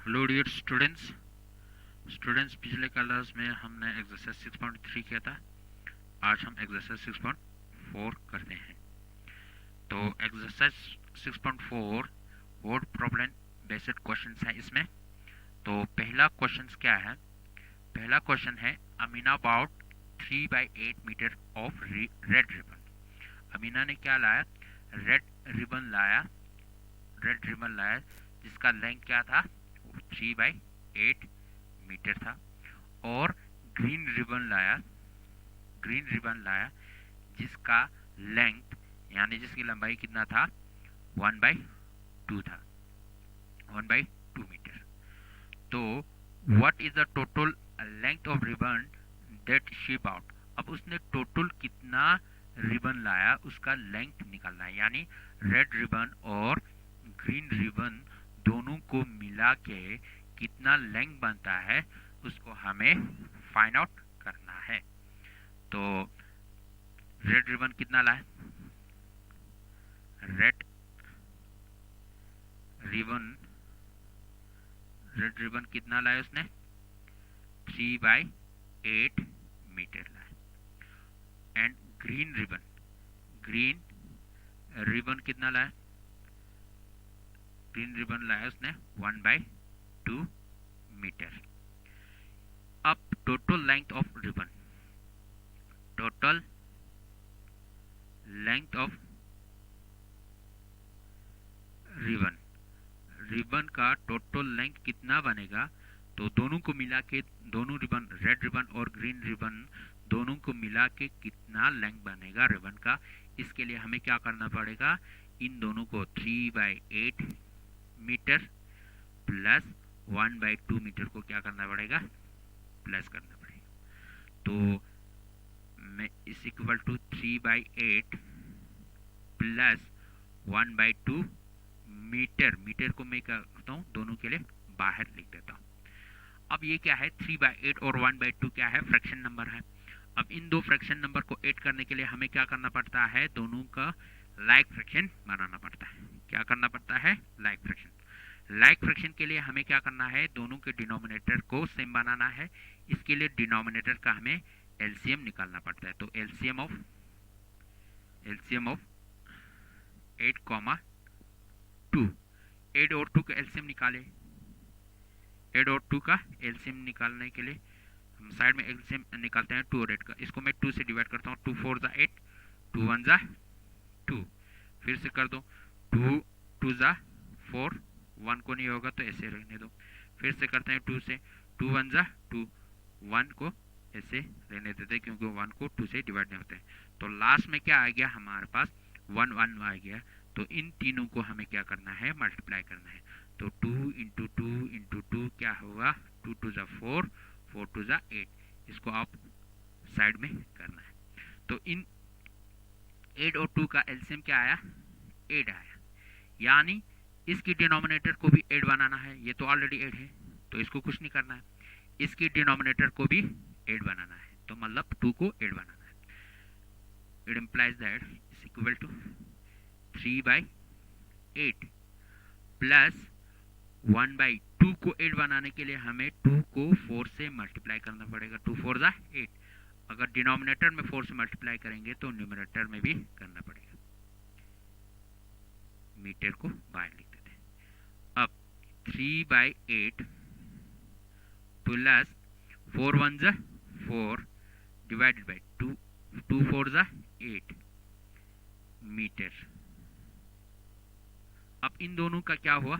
Hello dear students पिछले class में हमने एक्सरसाइज 6.3 किया था। आज हम एक्सरसाइज 6.4 करते हैं। तो exercise 6.4 word problem based questions है इसमें। तो पहला क्वेश्चन क्या है? पहला क्वेश्चन है Amina about 3/8 metre of red ribbon. Amina ने क्या लाया? रेड रिबन लाया जिसका लेंथ क्या था? 3/8 मीटर था। और ग्रीन रिबन लाया जिसका लेंथ यानी जिसकी लंबाई कितना था? 1/2 था, 1/2 मीटर। तो what is the total length of ribbon that she bought? अब उसने टोटल कितना रिबन लाया उसका लेंथ निकालना है, यानी रेड रिबन और ग्रीन रिबन दोनों को मिला के कितना लेंथ बनता है उसको हमें फाइंड आउट करना है। तो रेड रिबन कितना लाए? रेड रिबन कितना लाया उसने? 3/8 मीटर लाया। एंड ग्रीन रिबन कितना लाया? ग्रीन रिबन लाया उसने 1/2 मीटर। अब total length of ribbon ribbon का टोटल लेंथ कितना बनेगा? तो दोनों को मिला के, दोनों रिबन, रेड रिबन और ग्रीन रिबन दोनों को मिला के कितना लेंथ बनेगा रिबन का? इसके लिए हमें क्या करना पड़ेगा? इन दोनों को 3/8 मीटर प्लस 1/2 मीटर को क्या करना पड़ेगा? प्लस करना पड़ेगा। तो मैं इस इक्वल टू 3/8 प्लस 1/2 मीटर को मैं क्या करता हूँ? दोनों के लिए बाहर लिख देता हूँ। अब ये क्या है? 3/8 और 1/2 क्या है? फ्रैक्शन नंबर है। अब इन दो फ्रैक्शन नंबर को ऐड करने के लिए हमें क्या करना पड़ता है? दोनों का लाइक फ्रैक्शन बनाना पड़ता है। क्या करना पड़ता है? लाइक फ्रैक्शन के लिए हमें क्या करना है? दोनों के डिनोमिनेटर को सेम बनाना है। इसके लिए डिनोमिनेटर का हमें एलसीएम निकालना पड़ता है। तो एलसीएम ऑफ 8, 2, 8 और 2 का एलसीएम निकाले। 8 और 2 का एलसीएम निकालने के लिए हम साइड में एलसीएम निकालते हैं 2 और 8 का। इसको मैं 2 से डिवाइड करता हूँ। 2 4 ज़ा 8, 2 1 ज़ा 2। फिर से कर दो, 2 2 ज़ा 4, 1 को नहीं होगा तो ऐसे रहने दो। फिर से करते हैं 2 से, 2 1 ज़ा 2, 1 को ऐसे रहने देते क्योंकि 1 को 2 से डिवाइड नहीं होते। तो लास्ट में क्या आ गया हमारे पास? 1 1 आ गया। तो इन तीनों को हमें क्या करना है? मल्टीप्लाई करना है। तो 2 इंटू 2 इंटू 2 क्या होगा? 2 2 ज़ा 4, 4 2 ज़ा 8। इसको आप साइड में करना है। तो इन 8 और 2 का एलसीएम क्या आया? 8 आया। यानी इसकी डिनोमिनेटर को भी 8 बनाना है। ये तो ऑलरेडी 8 है तो इसको कुछ नहीं करना है। इसकी डिनोमिनेटर को भी 8 बनाना है, तो मतलब 2 को 8 बनाना है। It implies that is equal to 3/8 plus 1/2 को 8 बनाने के लिए हमें 2 को 4 से मल्टीप्लाई करना पड़ेगा। 2 4 ज़ा 8। अगर डिनोमिनेटर में 4 से मल्टीप्लाई करेंगे तो न्यूमरेटर में भी करना पड़ेगा। मीटर को बाहर लिख देते हैं। अब 3/8 प्लस 4 1 ज़ा 4 डिवाइडेड बाई 2, 2 4 ज़ा 8 मीटर। अब इन दोनों का क्या हुआ?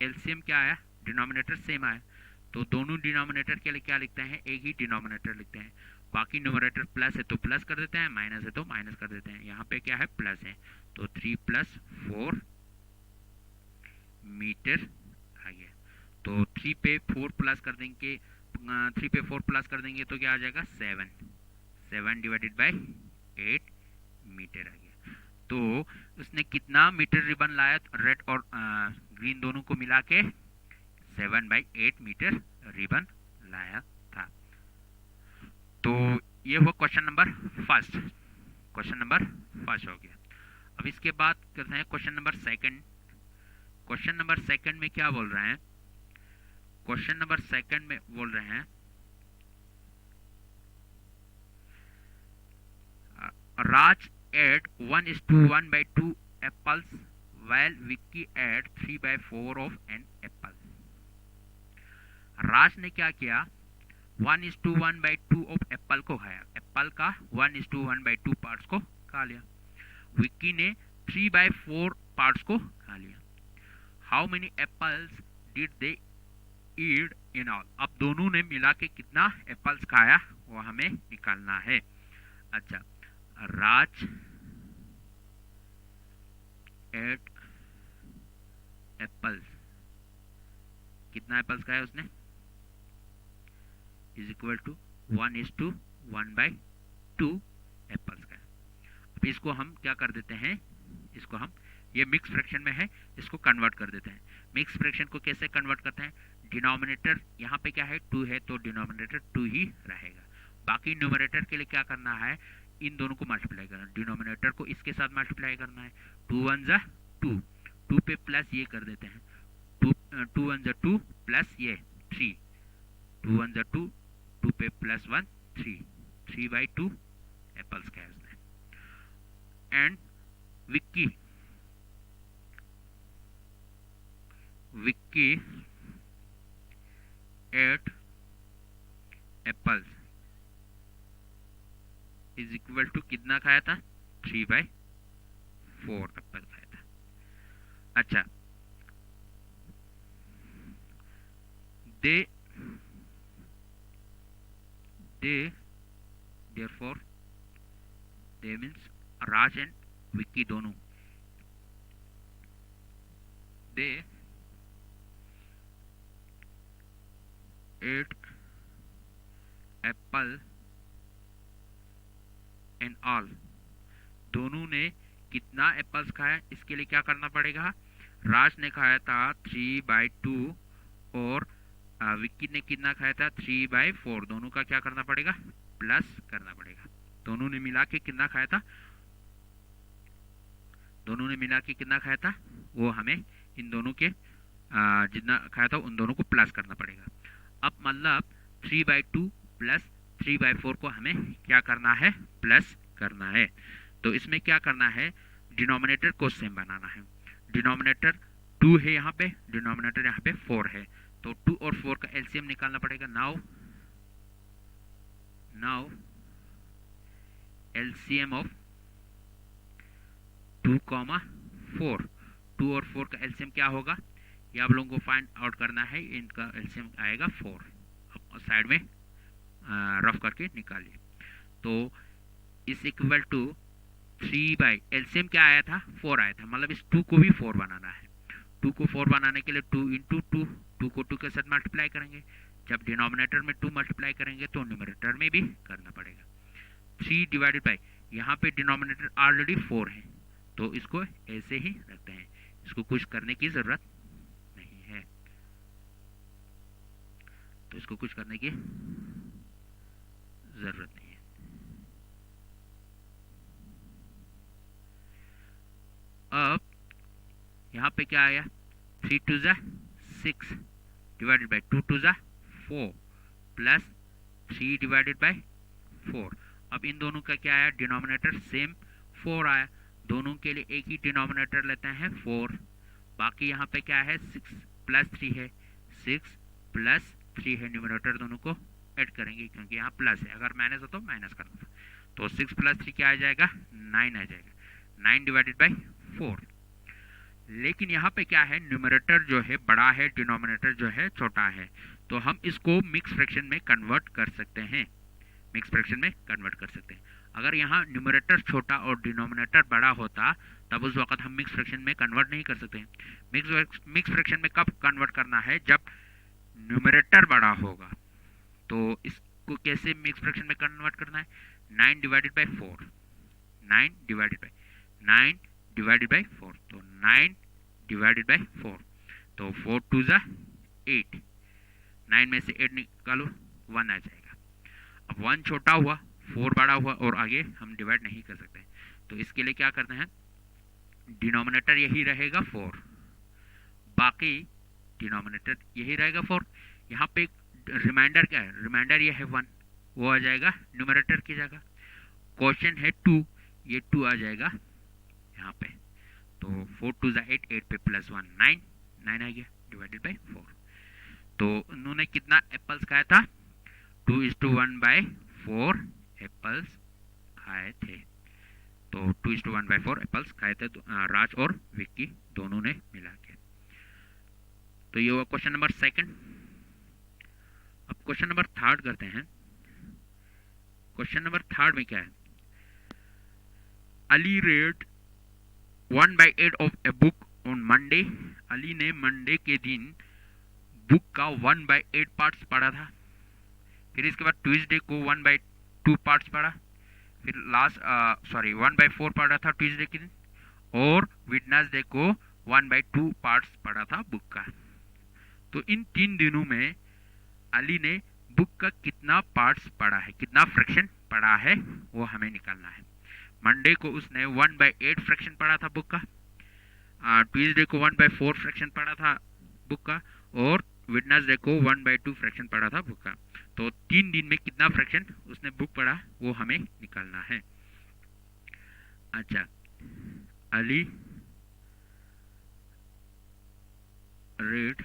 एलसीएम क्या आया? डिनोमिनेटर सेम आया। तो दोनों डिनोमिनेटर के लिए क्या लिखते हैं? एक ही डिनोमिनेटर लिखते हैं। बाकी न्यूमरेटर प्लस है तो प्लस कर देते हैं, माइनस है तो माइनस कर देते हैं। यहाँ पे क्या है? प्लस है। तो 3 + 4 मीटर आ गया। तो 3 पे 4 प्लस कर देंगे, 3 पे 4 प्लस कर देंगे तो क्या आ जाएगा? 7 डिवाइडेड बाई 8 मीटर आ गया। तो उसने कितना मीटर रिबन लाया? रेड और ग्रीन दोनों को मिला के 7/8 मीटर रिबन लाया था। तो ये हुआ क्वेश्चन नंबर फर्स्ट। हो गया। अब इसके बाद करते हैं question number second. Question number second में क्या बोल रहे हैं? क्वेश्चन नंबर सेकंड में बोल रहे हैं Raj ate 1:1/2 apples while Vicky ate 3/4 of an apple. राज ने क्या किया 1:1/2 ऑफ एप्पल को खाया, एप्पल का 1:1/2 पार्ट्स को खा लिया। विक्की ने 3/4 पार्ट्स को खा लिया। How many apples did they eat in all. अब दोनों ने मिला के कितना एप्पल्स खाया वो हमें निकालना है। अच्छा, राज एट एप्पल्स, कितना एप्पल्स खाया उसने, इज इक्वल टू 1:1/2 एप्पल्स खाया। अब इसको हम क्या कर देते हैं, इसको हम, ये मिक्स फ्रैक्शन में है, इसको कन्वर्ट कर देते हैं। मिक्स फ्रैक्शन को कैसे कन्वर्ट करते हैं, डिनोमिनेटर यहाँ पे क्या है 2 है तो डिनोमिनेटर 2 ही रहेगा। बाकी न्यूमरेटर के लिए क्या करना है, इन दोनों को मल्टीप्लाई करना, डिनोमिनेटर को इसके साथ मल्टीप्लाई करना है। 2 1 जा 2, 2 पे प्लस ये कर देते हैं, 2 1 जा 2 प्लस ये 3, 2 1 जा 2, 2 पे प्लस 1 3, 3/2 एप्पल्स खाया उसने। And Vicky ate apples is equal to कितना खाया था, 3/4 एप्पल खाया था। अच्छा, therefore they means Raj and Vicky दोनों, they ate apple and all, दोनों ने कितना एप्पल्स खाया, इसके लिए क्या करना पड़ेगा, राज ने खाया था 3/2 और विक्की ने कितना खाया था 3/4, दोनों का क्या करना पड़ेगा, प्लस करना पड़ेगा। दोनों ने मिला के कितना खाया था, दोनों ने मिला के कितना खाया था वो हमें इन दोनों के जितना खाया था उन दोनों को प्लस करना पड़ेगा। अब मतलब 3/2 प्लस 3/4 को हमें क्या करना है, प्लस करना है। तो इसमें क्या करना है, डिनोमिनेटर को सेम बनाना है। डिनोमिनेटर 2 है यहाँ पे, डिनोमिनेटर यहाँ पे 4 है, तो 2 और 4 का एलसीएम निकालना पड़ेगा। नाउ एलसीएम ऑफ 2, 4, 2 और 4 का एलसीएम क्या होगा, ये आप लोगों को फाइंड आउट करना है। इनका एलसीएम आएगा 4, अब साइड में रफ करके निकालिए। तो इस इक्वल टू 3 एलसीएम क्या आया था, 4 आया था, मतलब इस 2 को भी 4 बनाना है। 2 को 4 बनाने के लिए 2 × 2, 2 को 2 के साथ मल्टीप्लाई करेंगे। जब डिनोमिनेटर में 2 मल्टीप्लाई करेंगे तो न्यूमरेटर में भी करना पड़ेगा। 3 डिवाइडेड बाई, यहाँ पे डिनोमिनेटर ऑलरेडी 4 है तो इसको ऐसे ही रखते हैं, इसको कुछ करने की जरूरत नहीं है, तो इसको कुछ करने की जरूरत नहीं है। अब यहाँ पे क्या आया, 3 2 जा 6 डिवाइडेड बाई 2 2 जा 4 प्लस 3 डिवाइडेड बाई 4। अब इन दोनों का क्या आया, डिनोमिनेटर सेम 4 आया, दोनों के लिए एक ही डिनोमिनेटर लेते हैं 4। बाकी यहाँ पे क्या है, 6 प्लस 3 है, 6 प्लस 3 है, न्यूमरेटर दोनों को ऐड करेंगे क्योंकि यहाँ प्लस है, अगर माइनस हो तो माइनस करना था। तो 6 प्लस 3 क्या आ जाएगा, 9 आ जाएगा, 9 डिवाइडेड बाई 4। लेकिन यहाँ पे क्या है, न्यूमरेटर जो है बड़ा है, डिनोमिनेटर जो है छोटा है, तो हम इसको मिक्स फ्रैक्शन में कन्वर्ट कर सकते हैं, मिक्स फ्रैक्शन में कन्वर्ट कर सकते हैं। अगर यहाँ न्यूमरेटर छोटा और डिनोमिनेटर बड़ा होता तब उस वक्त हम मिक्स फ्रैक्शन में कन्वर्ट नहीं कर सकते। मिक्स फ्रैक्शन में कब कन्वर्ट करना है, जब न्यूमरेटर बड़ा होगा। तो इसको कैसे मिक्स फ्रैक्शन में कन्वर्ट करना है, 9 डिवाइडेड बाई 4, 9 डिवाइडेड बाई 4, तो 9 डिवाइडेड बाई 4, तो 4 2 जा 8, 9 में से 8 निकालो 1 आ जाएगा। अब 1 छोटा हुआ, 4 बड़ा हुआ और आगे हम डिवाइड नहीं कर सकते, तो इसके लिए क्या करना है, डिनोमिनेटर यही रहेगा 4, बाकी डिनोमिनेटर यही रहेगा 4, यहाँ पे रिमाइंडर क्या है, रिमाइंडर ये है 1, वो आ जाएगा न्यूमरेटर की जगह। क्वेश्चन है 2, ये 2 आ जाएगा यहाँ पे। तो 4 2 8, 8 पे प्लस 1 9, 9 आ गया डिवाइडेड बाई 4। तो उन्होंने कितना एप्पल्स खाया था, 2:1/4 एप्पल्स खाए थे। तो 2:1/4 एप्पल्स खाए थे राज और विक्की दोनों ने मिला के। तो ये हुआ क्वेश्चन नंबर 2। अब क्वेश्चन नंबर 3 करते हैं। क्वेश्चन नंबर 3 में क्या है, Ali read 1/8 of a book on Monday. Ali ने मंडे के दिन बुक का 1/8 पार्ट्स पढ़ा था। फिर इसके बाद ट्यूसडे को 1/2 पार्ट्स पढ़ा। फिर 1/4 पढ़ा था ट्यूसडे के दिन, और वेडनेसडे को 1/2 पार्ट्स पढ़ा था बुक का। तो इन 3 दिनों में अली ने बुक का कितना पार्ट्स पढ़ा है, कितना फ्रैक्शन पढ़ा है, वो हमें निकालना है। मंडे को उसने 1/8 फ्रैक्शन पढ़ा था बुक का, ट्यूसडे को 1/4 फ्रैक्शन पढ़ा था बुक का, और वेडनेसडे को 1/2 फ्रैक्शन पढ़ा था बुक का। तो 3 दिन में कितना फ्रैक्शन उसने बुक पढ़ा, वो हमें निकालना है। अच्छा, Ali read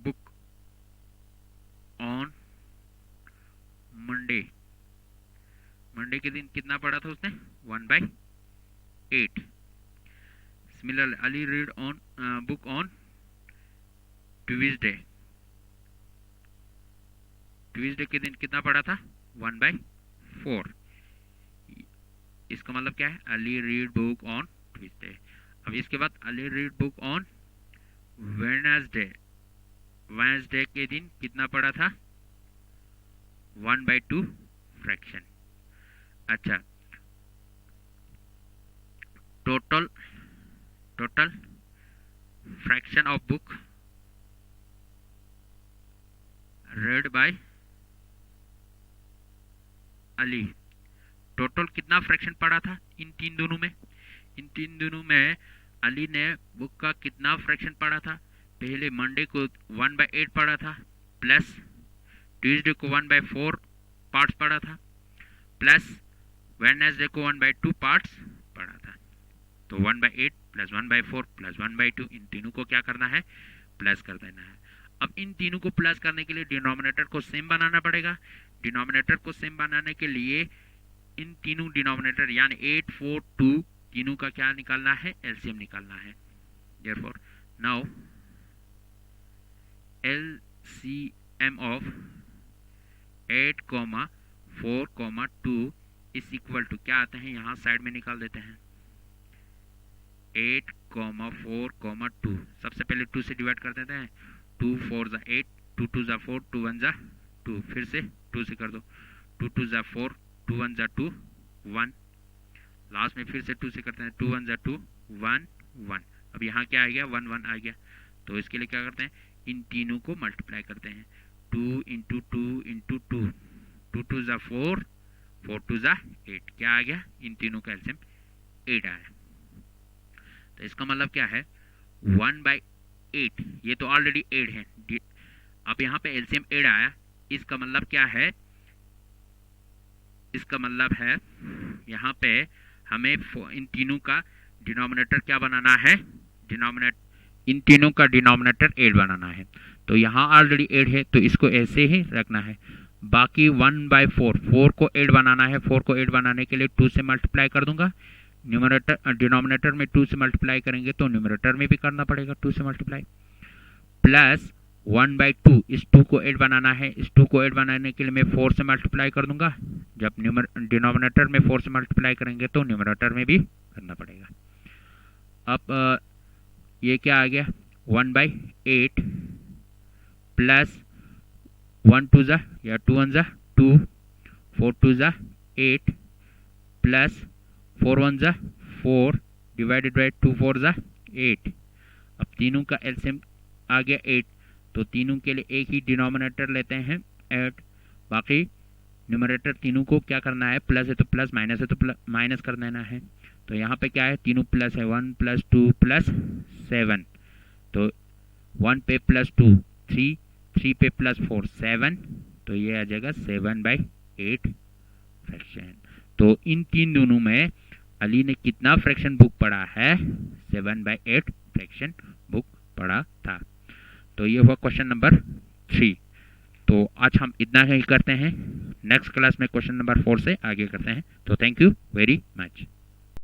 book on Monday. Monday के दिन कितना पढ़ा था उसने, 1/8। Similarly Ali read on book on Tuesday. Tuesday के दिन कितना पढ़ा था, 1/4। इसका मतलब क्या है, Ali read book on Tuesday. अब इसके बाद Ali read book on Wednesday. Wednesday के दिन कितना पढ़ा था, 1/2 फ्रैक्शन। अच्छा, total fraction of book read by Ali. Total कितना फ्रैक्शन पढ़ा था इन 3 दिनों में। इन 3 दिनों में अली ने बुक का कितना फ्रैक्शन पढ़ा था, पहले मंडे को 1/8 पढ़ा था, प्लस ट्यूसडे को 1/4 पार्ट्स पढ़ा था, प्लस वेडनेसडे को 1/2 पार्ट्स पढ़ा था। तो 1/8 प्लस 1/4 प्लस 1/2, इन तीनों को क्या करना है, प्लस कर देना है। अब इन तीनों को प्लस करने के लिए डिनोमिनेटर को सेम बनाना पड़ेगा। डिनोमिनेटर को सेम बनाने के लिए इन तीनों डिनोमिनेटर यानी 8 4 2 तीनों का क्या निकालना है, एलसीएम निकालना है। Therefore now LCM of 8, 4, 2 is equal to क्या आते हैं, यहाँ साइड में निकाल देते हैं। 8, 4, 2 सबसे पहले 2 से डिवाइड कर देते हैं। 2 4 ज़ा 8, 2 2 ज़ा 4, 2 1 ज़ा 2, फिर से 2 से कर दो। 2 2 ज़ा 4, 2 1 ज़ा 2, 1, लास्ट में फिर से 2 से करते हैं। 2 1 ज़ा 2, 1 1। अब यहाँ क्या आ गया, 1 1 आ गया। तो इसके लिए क्या करते हैं, इन तीनों को मल्टीप्लाई करते हैं। 2 इंटू 2 इंटू 2, 2 2 ज़ा 4, 4 2 ज़ा 8, क्या आ गया, इन तीनों का एलसीएम 8 आया। तो इसका मतलब क्या है, 1/8, ये तो ऑलरेडी 8 है। अब यहाँ पे एलसीएम 8 आया, इसका मतलब क्या है, इसका मतलब है यहाँ पे हमें इन तीनों का डिनोमिनेटर क्या बनाना है, इन तीनों का डिनोमिनेटर 8 बनाना है। तो यहाँ ऑलरेडी 8 है, तो इसको ऐसे ही रखना है। बाकी 1/4, 4 को 8 बनाना है। 4 को 8 बनाने के लिए 2 से मल्टीप्लाई कर दूंगा। डिनोमिनेटर में 2 से मल्टीप्लाई करेंगे तो न्यूमरेटर में भी करना पड़ेगा 2 से मल्टीप्लाई, प्लस 1/2, इस 2 को 8 बनाना है। इस 2 को 8 बनाने के लिए मैं 4 से मल्टीप्लाई कर दूंगा। जब डिनोमिनेटर में 4 से मल्टीप्लाई करेंगे तो न्यूमरेटर में भी करना पड़ेगा। अब ये क्या आ गया, 1/8 प्लस 1 2 ज़ा या 2 1 ज़ा 2, 4 2 ज़ा 8 प्लस 4 1 ज़ा 4 डिवाइडेड बाई 2 4 ज़ा 8। अब तीनों का एलसीएम आ गया 8, तो तीनों के लिए एक ही डिनोमिनेटर लेते हैं 8। बाकी न्यूमरेटर तीनों को क्या करना है, प्लस है तो प्लस, माइनस है तो माइनस कर देना है। तो यहाँ पे क्या है, तीनों प्लस है, 1 + 2 + 7, तो 1 पे प्लस 2 3, 3 पे प्लस 4 7, तो ये आ जाएगा 7/8 फ्रैक्शन। तो इन तीन दोनों में अली ने कितना फ्रैक्शन बुक पढ़ा है? 7/8 फ्रैक्शन बुक पढ़ा था। तो ये हुआ क्वेश्चन नंबर 3। तो आज हम इतना ही करते हैं, नेक्स्ट क्लास में क्वेश्चन नंबर 4 से आगे करते हैं। तो थैंक यू वेरी मच।